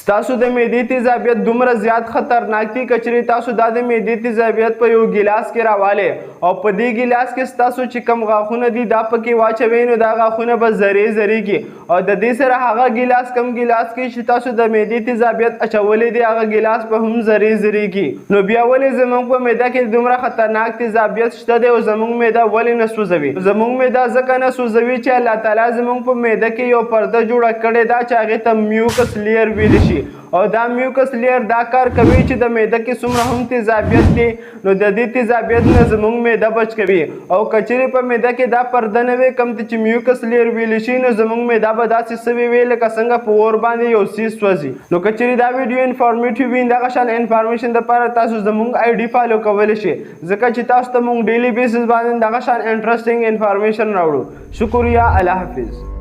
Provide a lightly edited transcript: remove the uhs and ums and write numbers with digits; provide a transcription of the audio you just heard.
ستاسو د معدې تیزابیت دومره زیات خطرناک دی که چیرې تاسو دا د معدې تیزابیت په یو ګیلاس کې راوالی او په دې ګیلاس کې ستاسو چې کوم غاښونه دي دا پکې واچوئ نو دا غاښونه به زرې زرېږي او د دې سره هغه ګیلاس کم ګیلاس کې چې تاسو د معدې تیزابیت اچولی دی هغه ګیلاس به هم زرې زرېږي. نو بیا ولې زموږ په معده کې دومره خطرناک تیزابیت شته دی او زموږ معده ولې نه سوځوي؟ زموږ معده ځکه نه سوځوي چې الله تعالی زموږ په معده کې یو پرده جوړه کړې ده چې هغې ته میوکس لیر ویلی شي او دا میوکس لیر دا کار کوي چې د معده کې څومره هم تیزابیت دی نو د دې تیزابیت نه زموږ معده بچ کوي او که چیرې په معده کې دا پرده نه وي کوم ته چې میوکس لیر ویلی شي نو زموږ معده به داسې څه وي لکه څنګه په اور باندې یو څیز سوځي. نو که چیرې دا ویډیو انفارمیټیو وي دغه شان انفارمیشن دپاره تاسو زموږ آی ډي فالو کولی شئ ځکه چې تاسو ته موږ ډیلی بیسس باندې دغه شان انټرسټینګ انفارمیشن راوړو. شکریه. الله حافظ.